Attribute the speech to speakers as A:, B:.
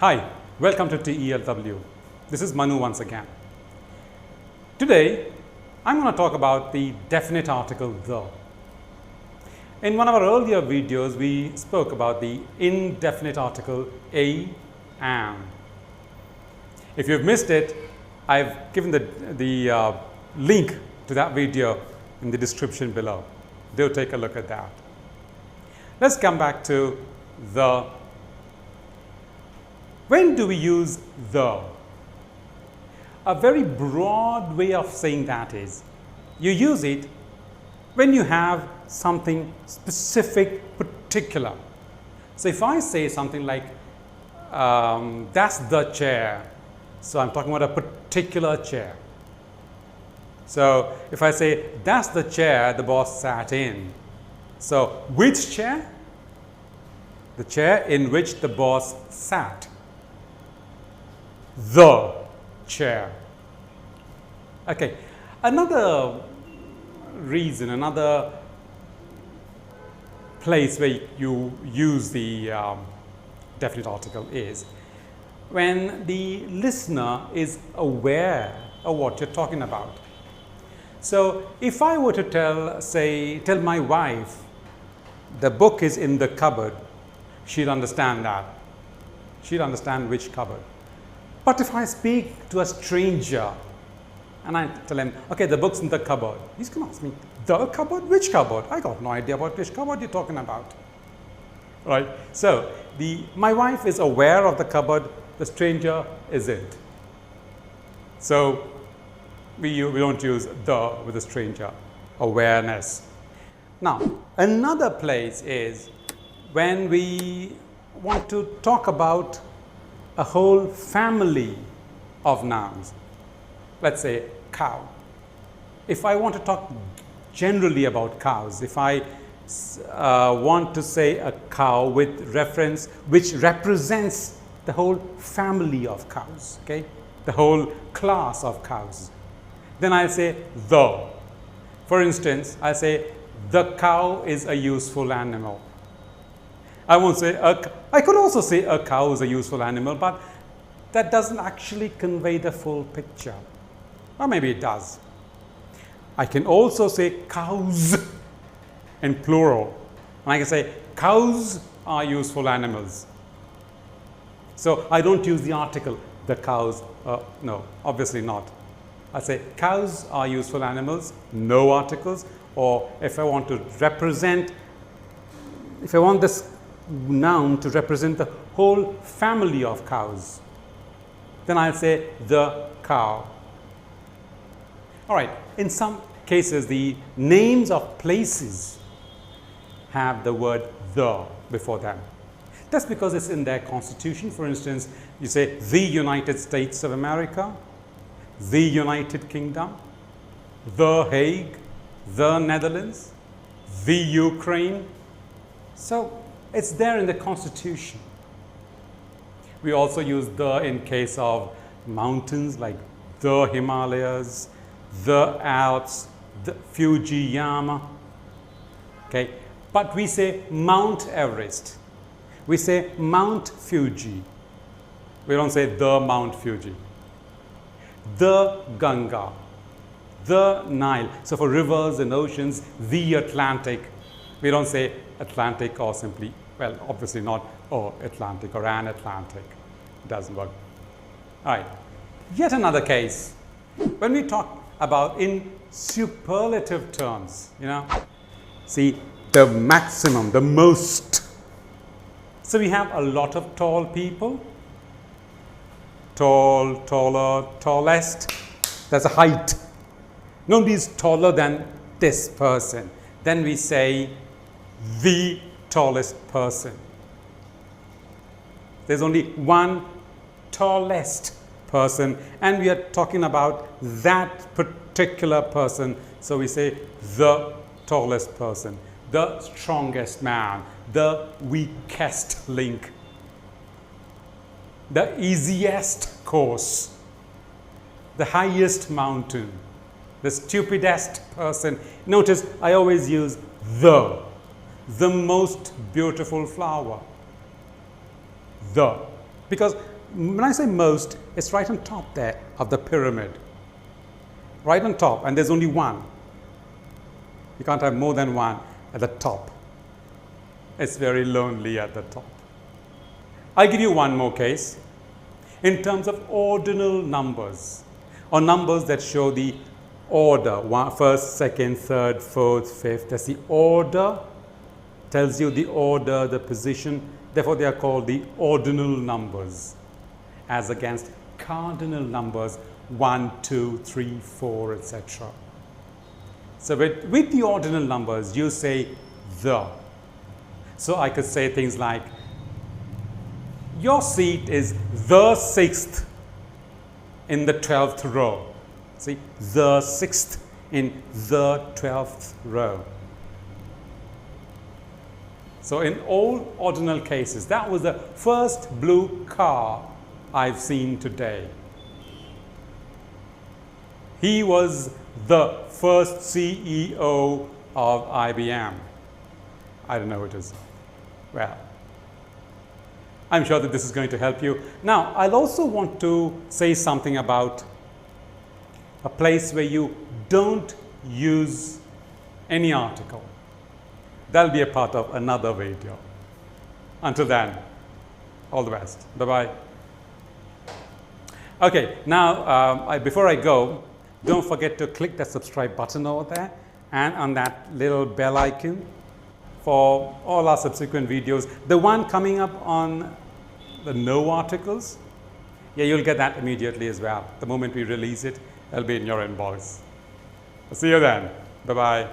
A: Hi, welcome to TELW. This is Manu once again. Today, I'm going to talk about the definite article the. In one of our earlier videos, we spoke about the indefinite article a, am. If you've missed it, I've given the link to that video in the description below. Do take a look at that. Let's come back to the. When do we use the? A very broad way of saying that is, you use it when you have something specific, particular. So if I say something like, that's the chair, so I'm talking about a particular chair. So if I say, that's the chair the boss sat in. So which chair? The chair in which the boss sat. The chair. Okay, another reason, another place where you use the definite article is when the listener is aware of what you're talking about. So if I were to tell my wife the book is in the cupboard, she'd understand that. She'd understand which cupboard. But if I speak to a stranger and I tell him, okay, the book's in the cupboard, he's going to ask me, the cupboard? Which cupboard? I got no idea about which cupboard you're talking about. Right? So my wife is aware of the cupboard, the stranger isn't. So we don't use the with a stranger. Awareness. Now, another place is when we want to talk about a whole family of nouns. Let's say cow. If I want to talk generally about cows, if I want to say a cow with reference which represents the whole family of cows, okay, the whole class of cows, then I'll say the. For instance, I say the cow is a useful animal. I won't say I could also say a cow is a useful animal, but that doesn't actually convey the full picture. Or maybe it does. I can also say cows in plural. And I can say cows are useful animals. So I don't use the article, the cows. No, obviously not. I say cows are useful animals, no articles. Or if I want to represent, if I want this noun to represent the whole family of cows, then I'll say the cow. All right, in some cases the names of places have the word the before them. That's because it's in their constitution. For instance, you say the United States of America, the United Kingdom, the Hague, the Netherlands, the Ukraine. So it's there in the constitution. We also use the in case of mountains like the Himalayas, the Alps, the Fujiyama. Okay, but we say Mount Everest. We say Mount Fuji. We don't say the Mount Fuji. The Ganga, the Nile. So for rivers and oceans, the Atlantic. We don't say Atlantic or simply, well, obviously not Atlantic or an Atlantic. It doesn't work. All right. Yet another case. When we talk about in superlative terms, see the maximum, the most. So we have a lot of tall people. Tall, taller, tallest. That's a height. Nobody is taller than this person. Then we say the tallest person. There's only one tallest person, and we are talking about that particular person. So we say the tallest person, the strongest man, the weakest link, the easiest course, the highest mountain, the stupidest person. Notice I always use the most beautiful flower. Because when I say most, it's right on top there of the pyramid. Right on top, and there's only one. You can't have more than one at the top. It's very lonely at the top. I'll give you one more case. In terms of ordinal numbers, or numbers that show the order, first, second, third, fourth, fifth, that's the order, tells you the order, the position, therefore they are called the ordinal numbers, as against cardinal numbers 1, 2, 3, 4, etc. So with the ordinal numbers, you say the. So I could say things like, your seat is the 6th in the 12th row. See, the 6th in the 12th row. So in all ordinal cases, that was the first blue car I've seen today. He was the first CEO of IBM. I don't know who it is. Well, I'm sure that this is going to help you. Now, I'll also want to say something about a place where you don't use any article. That'll be a part of another video. Until then, all the best. Bye-bye. Okay, now, before I go, don't forget to click that subscribe button over there and on that little bell icon for all our subsequent videos. The one coming up on the no articles, yeah, you'll get that immediately as well. The moment we release it, it'll be in your inbox. I'll see you then. Bye-bye.